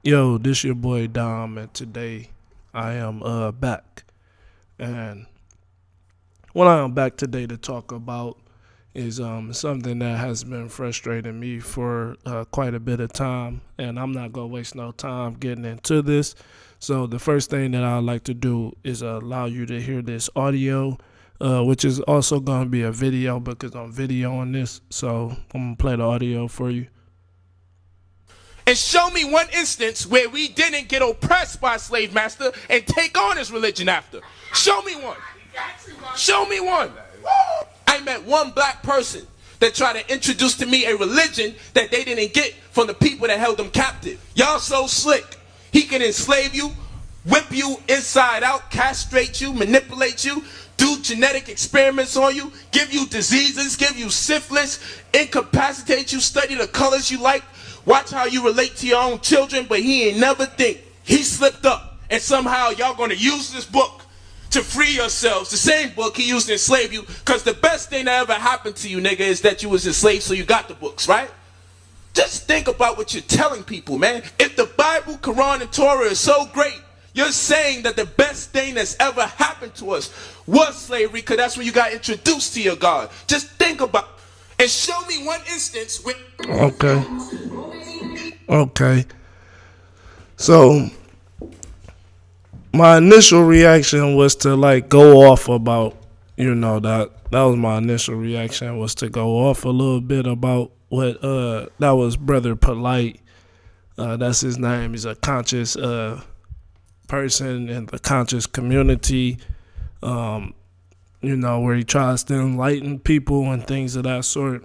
Yo, this your boy Dom, and today I am back. And what I am back today to talk about is something that has been frustrating me for quite a bit of time, and I'm not gonna waste no time getting into this. So the first thing that I'd like to do is allow you to hear this audio, which is also gonna be a video because I'm videoing this. So I'm gonna play the audio for you. And show me one instance where we didn't get oppressed by a slave master and take on his religion after. Show me one. Show me one. I met one black person that tried to introduce to me a religion that they didn't get from the people that held them captive. Y'all so slick. He can enslave you, whip you inside out, castrate you, manipulate you, do genetic experiments on you, give you diseases, give you syphilis, incapacitate you, study the colors you like, watch how you relate to your own children, but he ain't never think he slipped up. And somehow y'all gonna use this book to free yourselves. The same book he used to enslave you, because the best thing that ever happened to you, nigga, is that you was enslaved, so you got the books, right? Just think about what you're telling people, man. If the Bible, Quran, and Torah is so great, you're saying that the best thing that's ever happened to us was slavery, because that's when you got introduced to your God. Just think about it. And show me one instance with... Okay. So my initial reaction was to go off about, that was my initial reaction, was to go off a little bit about what that was Brother Polight. That's his name. He's a conscious person in the conscious community. Where he tries to enlighten people and things of that sort.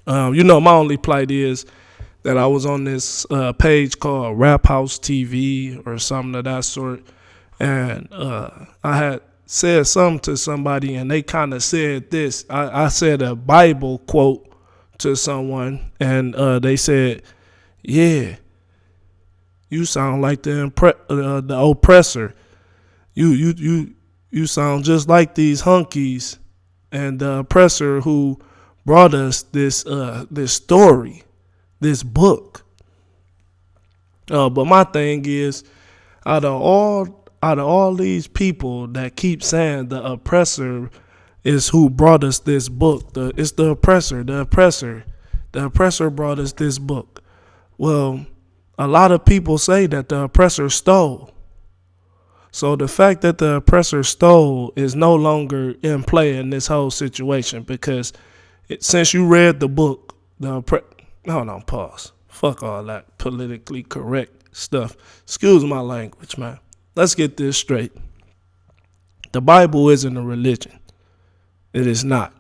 My only plight is that I was on this page called Rap House TV or something of that sort, and I had said something to somebody, and they kind of said this. I said a Bible quote to someone, and they said, "Yeah, you sound like the oppressor. You sound just like these hunkies and the oppressor who brought us this story, this book." But my thing is, out of all these people that keep saying the oppressor is who brought us this book, it's the oppressor. The oppressor brought us this book. Well, a lot of people say that the oppressor stole. So the fact that the oppressor stole is no longer in play in this whole situation, because since you read the book, hold on, pause. Fuck all that politically correct stuff. Excuse my language, man. Let's get this straight. The Bible isn't a religion. It is not.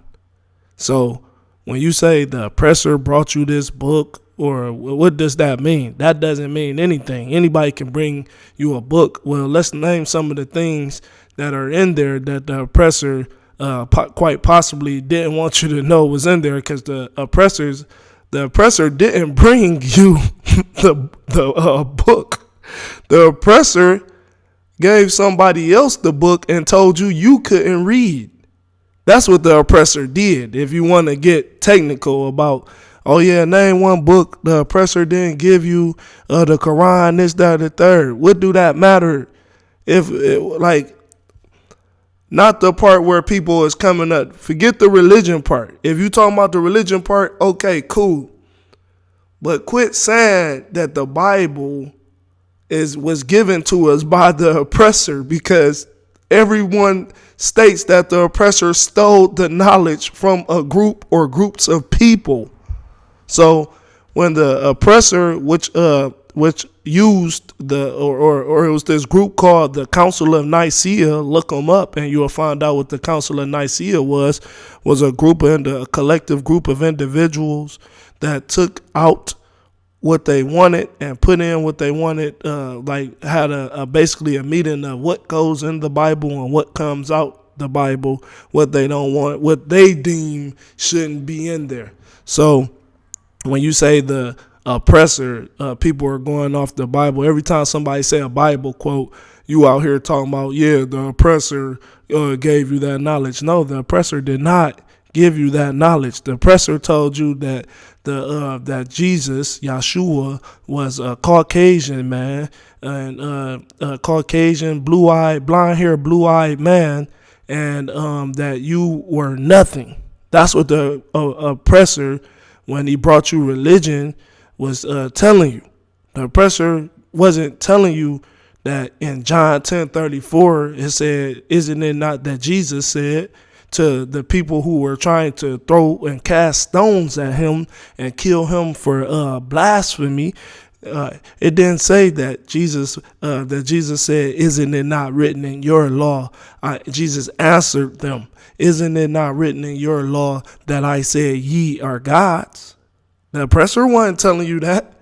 So when you say the oppressor brought you this book, or what does that mean? That doesn't mean anything. Anybody can bring you a book. Well, let's name some of the things that are in there that the oppressor quite possibly didn't want you to know was in there, because the oppressor didn't bring you the book. The oppressor gave somebody else the book and told you couldn't read. That's what the oppressor did. If you want to get technical about, oh yeah, name one book the oppressor didn't give you, the Quran, this, that, the third. What do that matter? Not the part where people is coming up. Forget the religion part. If you talking about the religion part, okay, cool. But quit saying that the Bible was given to us by the oppressor, because everyone states that the oppressor stole the knowledge from a group or groups of people. So when the oppressor, which used or it was this group called the Council of Nicaea, look them up and you'll find out what the Council of Nicaea was a collective group of individuals that took out what they wanted and put in what they wanted, had basically a meeting of what goes in the Bible and what comes out the Bible, what they don't want, what they deem shouldn't be in there. So when you say the oppressor, people are going off the Bible. Every time somebody say a Bible quote, you out here talking about, yeah, the oppressor gave you that knowledge. No, the oppressor did not give you that knowledge. The oppressor told you that that Jesus, Yeshua, was a Caucasian man, and a Caucasian, blue-eyed, blonde-haired, blue-eyed man, and that you were nothing. That's what the oppressor, when he brought you religion, was telling you. The oppressor wasn't telling you that in John 10:34 it said, "Isn't it not that Jesus said to the people who were trying to throw and cast stones at him and kill him for blasphemy?" It didn't say that Jesus said, "Isn't it not written in your law?" Jesus answered them, "Isn't it not written in your law that I said ye are gods?" The oppressor wasn't telling you that.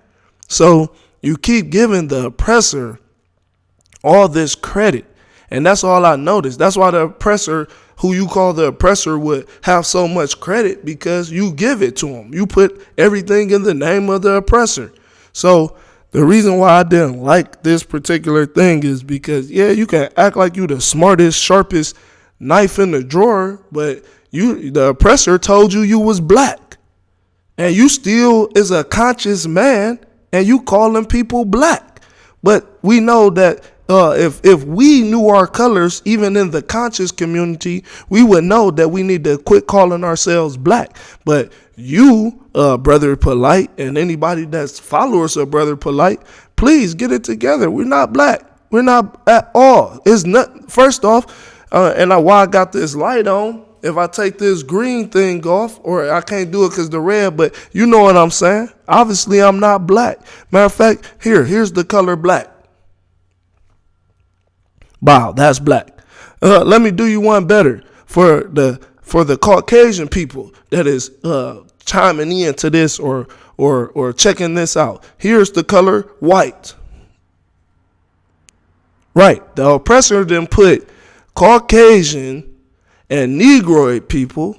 So you keep giving the oppressor all this credit. And that's all I noticed. That's why the oppressor, who you call the oppressor, would have so much credit, because you give it to him. You put everything in the name of the oppressor. So the reason why I didn't like this particular thing is because, yeah, you can act like you the smartest, sharpest knife in the drawer, but the oppressor told you was black. And you still is a conscious man, and you calling people black. But we know that if we knew our colors, even in the conscious community, we would know that we need to quit calling ourselves black. But you, Brother Polight, and anybody that's followers of Brother Polight, please get it together. We're not black. We're not at all. It's not. First off, and why I got this light on. If I take this green thing off, or I can't do it because the red, but you know what I'm saying. Obviously, I'm not black. Matter of fact, here's the color black. Wow, that's black. Let me do you one better for the Caucasian people that is chiming into this or checking this out. Here's the color white. Right, the oppressor then put Caucasian and Negroid people,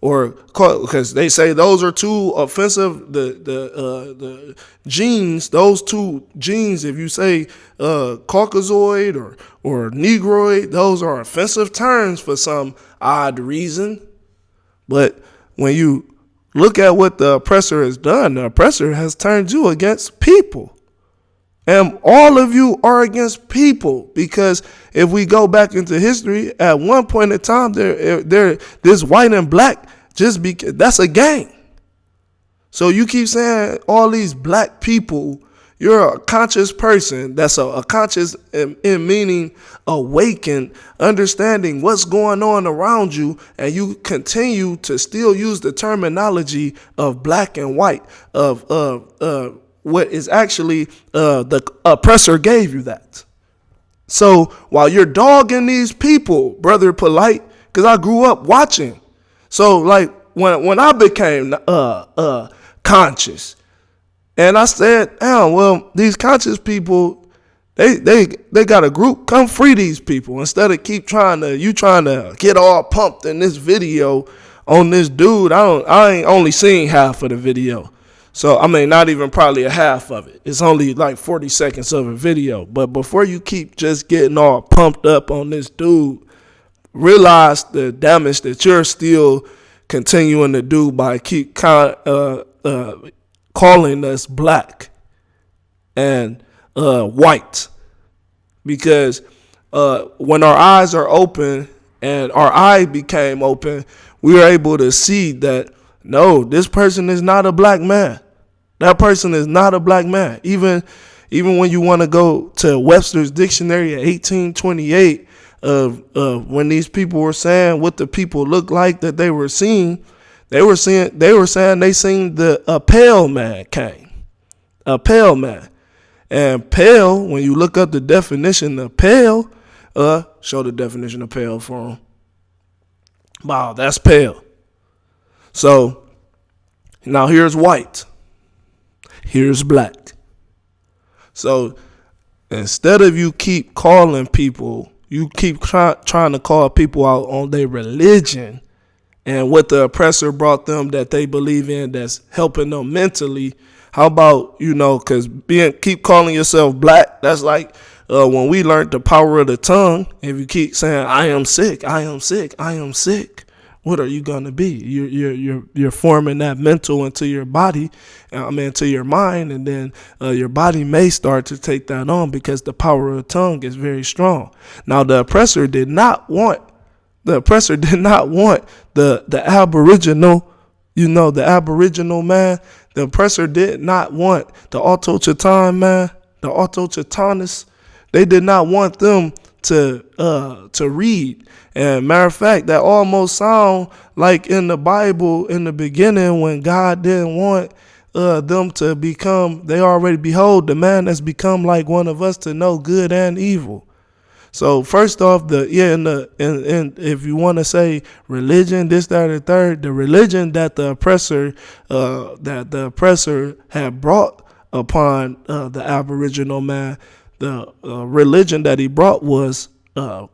or because they say those are too offensive. The genes, those two genes, if you say Caucasoid or Negroid, those are offensive terms for some odd reason. But when you look at what the oppressor has done, the oppressor has turned you against people. And all of you are against people, because if we go back into history, at one point in time, this white and black, that's a gang. So you keep saying all these black people, you're a conscious person. That's a conscious in meaning awakened, understanding what's going on around you, and you continue to still use the terminology of black and white, of what is actually the oppressor gave you that. So while you're dogging these people, Brother Polight, because I grew up watching. So like when I became conscious, and I said, "Oh, well, these conscious people, they got a group. Come free these people instead of trying to get all pumped in this video on this dude. I ain't only seen half of the video." So, I mean, not even probably a half of it. It's only like 40 seconds of a video. But before you keep just getting all pumped up on this dude, realize the damage that you're still continuing to do by keep calling us black and white. Because when our eyes are open and our eye became open, we were able to see that, no, this person is not a black man. That person is not a black man. Even when you want to go to Webster's dictionary at 1828, when these people were saying what the people looked like that they were seeing, they were saying they seen a pale man came. A pale man. And pale, when you look up the definition of pale, show the definition of pale for them. Wow, that's pale. So now here's white. Here's black. So instead of you keep calling people, you keep trying to call people out on their religion and what the oppressor brought them that they believe in that's helping them mentally. How about, because keep calling yourself black, that's like when we learned the power of the tongue. If you keep saying, "I am sick, I am sick, I am sick." what are you gonna be? You're forming that mental into your body, into your mind, and then your body may start to take that on because the power of the tongue is very strong. Now, the oppressor did not want the Aboriginal, the Aboriginal man. The oppressor did not want the Autochthon man, the Autochthonists. They did not want them to read. And matter of fact, that almost sound like in the Bible in the beginning when God didn't want them to become. They already behold the man that's become like one of us to know good and evil. So first off, and if you want to say religion, this, that, or the third, the religion that the oppressor had brought upon the Aboriginal man, the religion that he brought was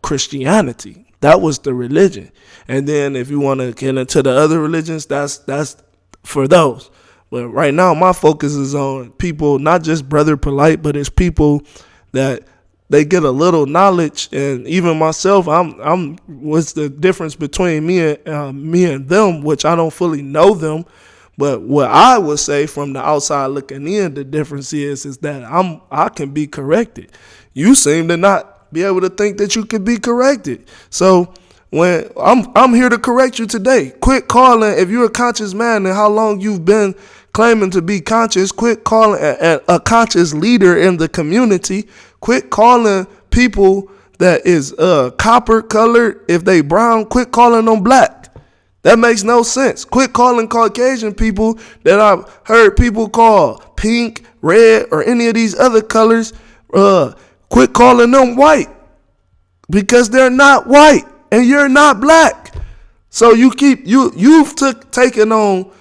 Christianity. That was the religion. And then if you want to get into the other religions, that's for those. But right now, my focus is on people, not just Brother Polight, but it's people that they get a little knowledge. And even myself, I'm what's the difference between me and them, which I don't fully know them. But what I would say from the outside looking in, the difference is that I can be corrected. You seem to not be able to think that you can be corrected. So when I'm here to correct you today, quit calling. If you're a conscious man and how long you've been claiming to be conscious, quit calling a conscious leader in the community. Quit calling people that is copper colored. If they brown, quit calling them black. That makes no sense. Quit calling Caucasian people that I've heard people call pink, red, or any of these other colors. Quit calling them white because they're not white and you're not black. So you've taken on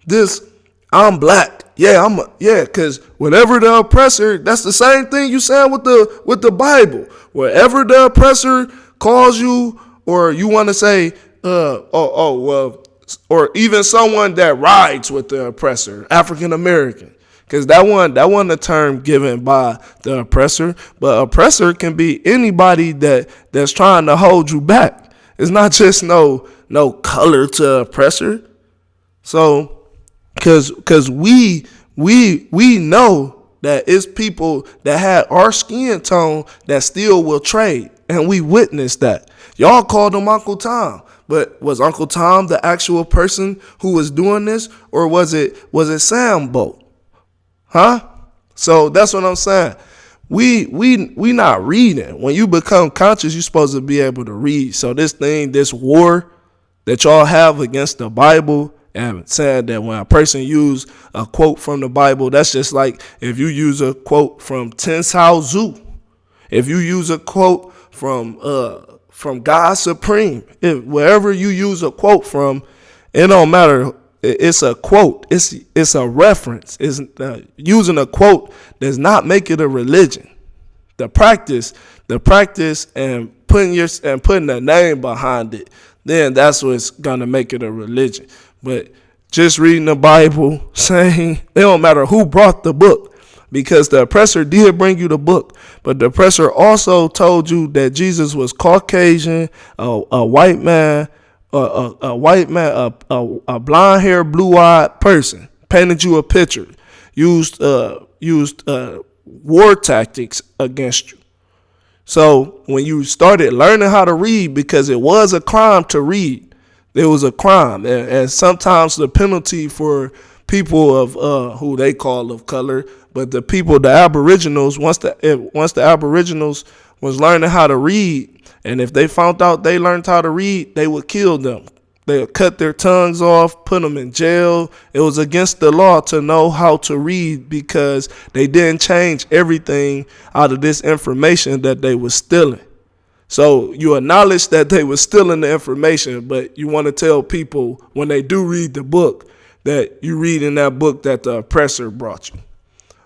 this. I'm black. Because whatever the oppressor, that's the same thing you said with the Bible. Wherever the oppressor calls you, or you want to say, or even someone that rides with the oppressor, African American. Because that wasn't a term given by the oppressor, but oppressor can be anybody that's trying to hold you back. It's not just no color to oppressor. So, because we know that it's people that had our skin tone that still will trade, and we witnessed that. Y'all called him Uncle Tom, but was Uncle Tom the actual person who was doing this, or was it Sambo? Huh? So that's what I'm saying. We not reading. When you become conscious, you're supposed to be able to read. So this war that y'all have against the Bible, and saying that when a person use a quote from the Bible, that's just like if you use a quote from Ten Sao Zhu, if you use a quote from God Supreme, wherever you use a quote from, it don't matter. It's a quote. It's a reference. Using a quote does not make it a religion. The practice, and putting a name behind it, then that's what's gonna make it a religion. But just reading the Bible, saying it don't matter who brought the book, because the oppressor did bring you the book, but the oppressor also told you that Jesus was Caucasian, a white man. A white man, a blonde haired, blue eyed person, painted you a picture, used war tactics against you. So when you started learning how to read, because it was a crime to read, there was a crime, and sometimes the penalty for people of who they call of color, but the Aboriginals, once the Aboriginals was learning how to read. And if they found out they learned how to read, they would kill them. They would cut their tongues off, put them in jail. It was against the law to know how to read because they didn't change everything out of this information that they were stealing. So you acknowledge that they were stealing the information, but you want to tell people when they do read the book that you read in that book that the oppressor brought you.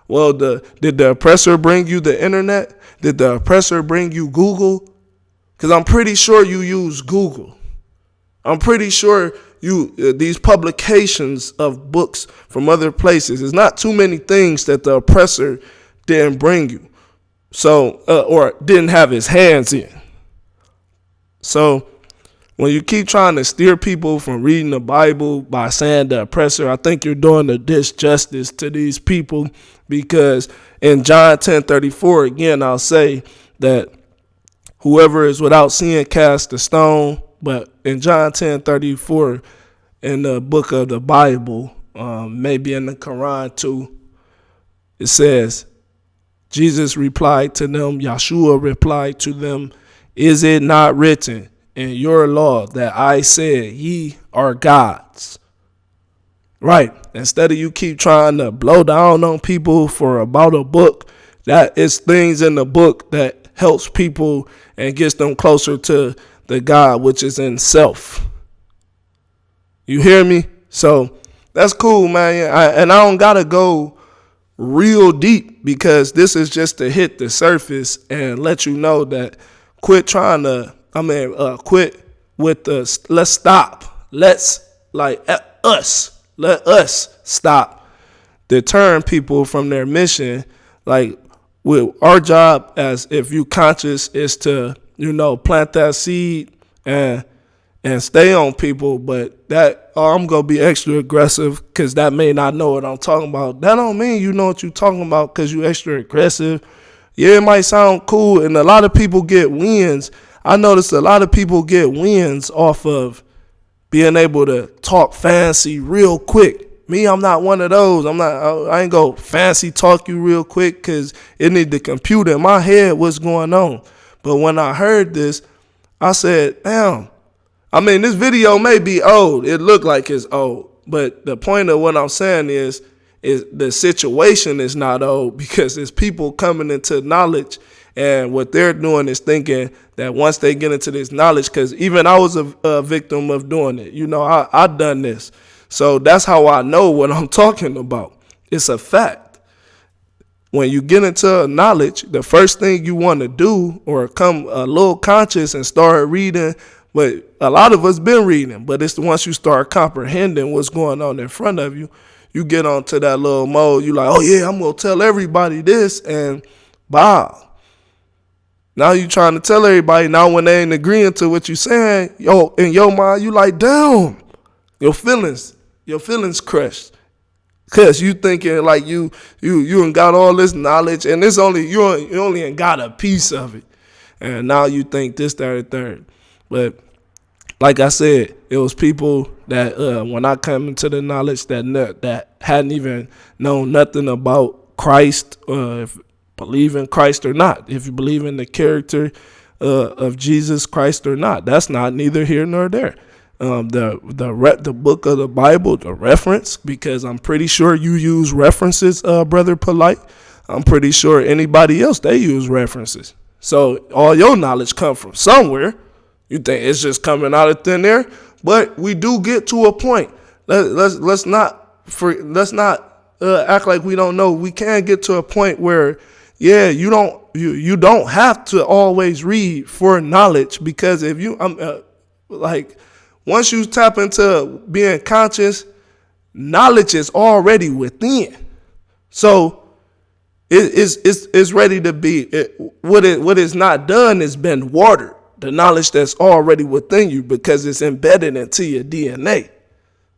Well, did the oppressor bring you the internet? Did the oppressor bring you Google? Because I'm pretty sure you use Google. I'm pretty sure these publications of books from other places. There's not too many things that the oppressor didn't bring you, so or didn't have his hands in. So when you keep trying to steer people from reading the Bible by saying the oppressor, I think you're doing a disjustice to these people, because in John 10:34, again, I'll say that whoever is without sin cast a stone. But in John 10:34, in the book of the Bible, maybe in the Quran too, it says, Jesus replied to them, Yahshua replied to them, is it not written in your law that I said ye are gods? Right. Instead of you keep trying to blow down on people for about a book, that is things in the book that helps people and gets them closer to the God which is in self. You hear me? So that's cool, man. And I don't gotta go real deep, because this is just to hit the surface and let you know that quit trying to, quit with the, let's stop. Let us stop deterring people from their mission. Like, with our job, as if you conscious, is to, plant that seed and stay on people. But that, I'm going to be extra aggressive because that may not know what I'm talking about. That don't mean you know what you're talking about because you extra aggressive. Yeah, it might sound cool, and a lot of people get wins. I noticed a lot of people get wins off of being able to talk fancy real quick. Me, I'm not one of those. I ain't go fancy talk you real quick because it need to compute in my head what's going on. But when I heard this, I said, damn. This video may be old. It looked like it's old. But the point of what I'm saying is the situation is not old, because it's people coming into knowledge, and what they're doing is thinking that once they get into this knowledge, because even I was a victim of doing it. I done this. So that's how I know what I'm talking about. It's a fact. When you get into knowledge, the first thing you want to do, or come a little conscious and start reading, but a lot of us been reading, but it's once you start comprehending what's going on in front of you, you get onto that little mode. You like, oh yeah, I'm going to tell everybody this, and wow. Now you trying to tell everybody. Now when they ain't agreeing to what you saying, in your mind, you like, damn, your feelings crushed. Cause you thinking like you ain't got all this knowledge, and it's only you only ain't got a piece of it, and now you think this, that, or third. But like I said, it was people that when I come into the knowledge that hadn't even known nothing about Christ, if believe in Christ or not, if you believe in the character of Jesus Christ or not. That's not neither here nor there. The book of the Bible, the reference, because I'm pretty sure you use references, Brother Polight. I'm pretty sure anybody else, they use references. So all your knowledge come from somewhere. You think it's just coming out of thin air, but we do get to a point. Let's not act like we don't know. We can get to a point where, yeah, you don't have to always read for knowledge, because if you once you tap into being conscious, knowledge is already within. So it's ready to be. What is not done has been watered. The knowledge that's already within you, because it's embedded into your DNA.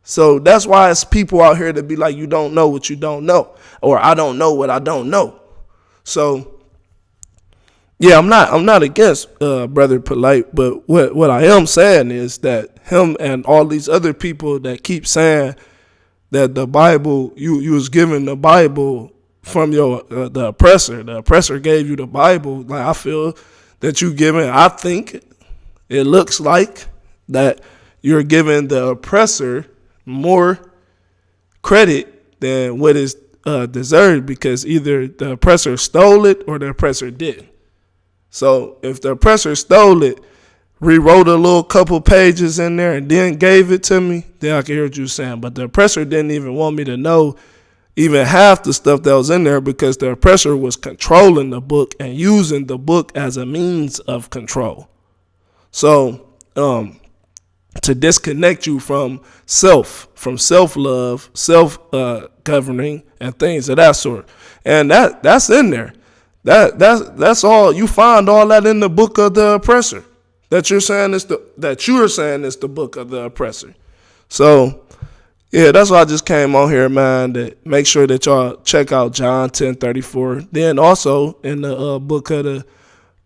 So that's why it's people out here that be like, you don't know what you don't know, or I don't know what I don't know. So yeah, I'm not against Brother Polight, but what I am saying is that him and all these other people that keep saying that the Bible, you was given the Bible from the oppressor. The oppressor gave you the Bible. Like, I feel that you giving, I think it looks like that you're giving the oppressor more credit than what is deserved, because either the oppressor stole it or the oppressor didn't. So if the oppressor stole it, rewrote a little couple pages in there and then gave it to me, then I can hear what you're saying. But the oppressor didn't even want me to know even half the stuff that was in there, because the oppressor was controlling the book and using the book as a means of control. So to disconnect you from self-love, self-governing, and things of that sort. And that's in there. That's all. You find all that in the book of the oppressor. that you're saying is the book of the oppressor. So yeah, that's why I just came on here, man, to make sure that y'all check out John 10:34. Then also in the book of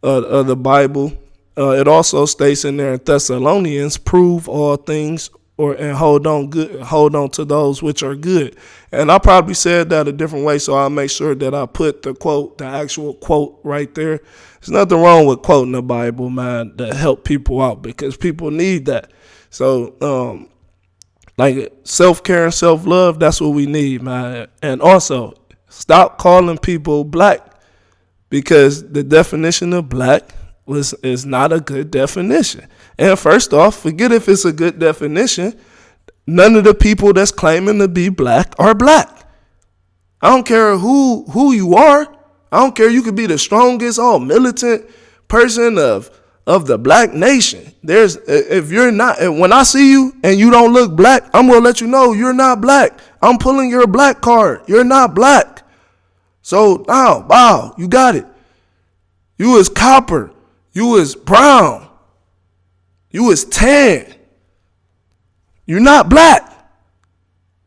the Bible, it also states in there in Thessalonians, prove all things and hold on to those which are good. And I probably said that a different way, so I'll make sure that I put the actual quote right there. There's nothing wrong with quoting the Bible, man, to help people out because people need that. So, like self-care and self-love, that's what we need, man. And also, stop calling people black because the definition of black is not a good definition. And first off, forget if it's a good definition. None of the people that's claiming to be black are black. I don't care who you are. I don't care. You could be the strongest, all militant person of the black nation. If you're not, when I see you and you don't look black, I'm gonna let you know you're not black. I'm pulling your black card. You're not black. So now, wow, you got it. You is copper. You is brown. You is tan. You're not black.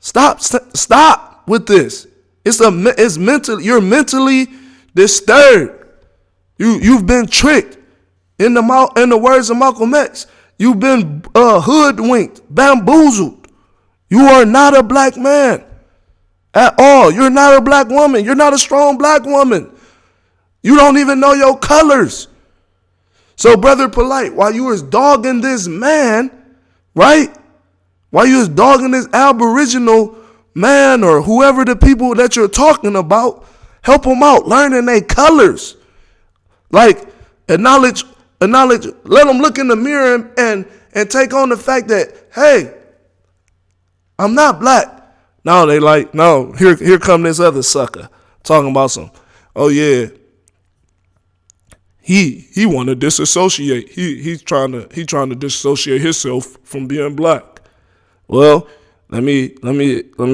Stop with this. It's mental. You're mentally disturbed. You've been tricked. In the words of Malcolm X, you've been hoodwinked, bamboozled. You are not a black man at all. You're not a black woman. You're not a strong black woman. You don't even know your colors. So, Brother Polight, while you was dogging this man, right? While you was dogging this Aboriginal man or whoever the people that you're talking about, help them out learning their colors. Like, acknowledge, let them look in the mirror and take on the fact that, hey, I'm not black. Now they like, no, here come this other sucker talking about some, oh yeah, he want to disassociate. He's trying to disassociate himself from being black. Well, let me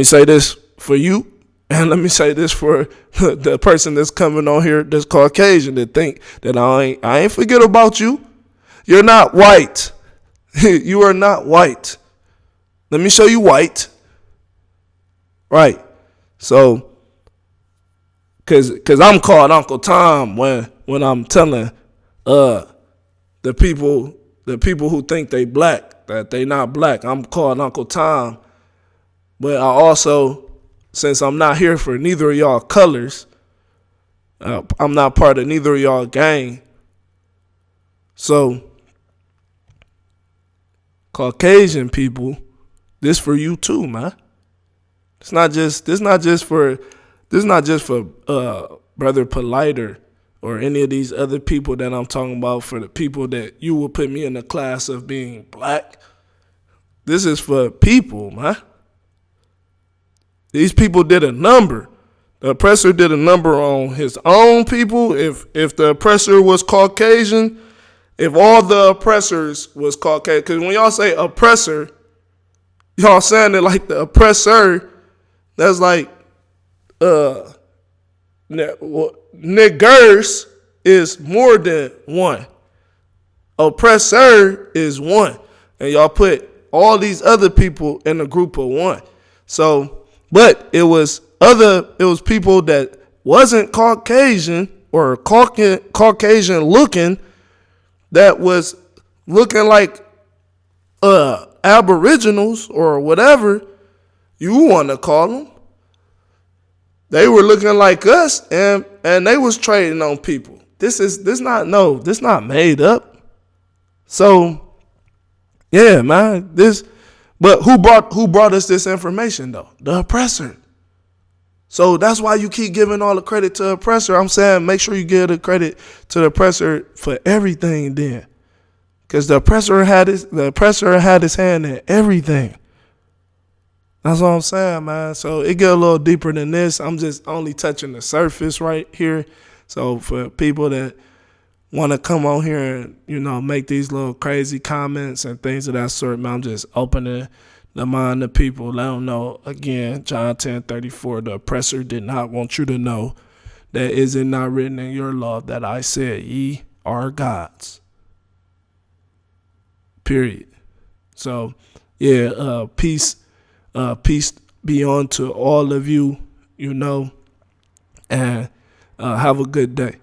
say this for you, and let me say this for the person that's coming on here that's Caucasian that think that I ain't forget about you. You're not white. You are not white. Let me show you white. Right. So, cause I'm called Uncle Tom when I'm telling the people who think they black that they not black. I'm called Uncle Tom. But I also, since I'm not here for neither of y'all colors, I'm not part of neither of y'all gang. So, Caucasian people, this for you too, man. This not just for Brother Polight or any of these other people that I'm talking about, for the people that you will put me in the class of being black. This is for people, man. These people did a number. The oppressor did a number on his own people. If the oppressor was Caucasian, if all the oppressors was Caucasian, because when y'all say oppressor, y'all saying it like the oppressor, that's like niggers is more than one. Oppressor is one. And y'all put all these other people in a group of one. So, but it was people that wasn't Caucasian or Caucasian looking, that was looking like Aboriginals or whatever you want to call them. They were looking like us, and they was trading on people. This not made up. So, yeah, man. But who brought us this information though? The oppressor. So that's why you keep giving all the credit to the oppressor. I'm saying make sure you give the credit to the oppressor for everything then. Because the oppressor had his hand in everything. That's what I'm saying, man. So it get a little deeper than this. I'm just only touching the surface right here. So for people that want to come on here and, make these little crazy comments and things of that sort, man, I'm just opening the mind of people. Let them know, again, John 10:34, the oppressor did not want you to know that is it not written in your law that I said ye are gods. period. So, yeah, peace be on to all of you, and have a good day.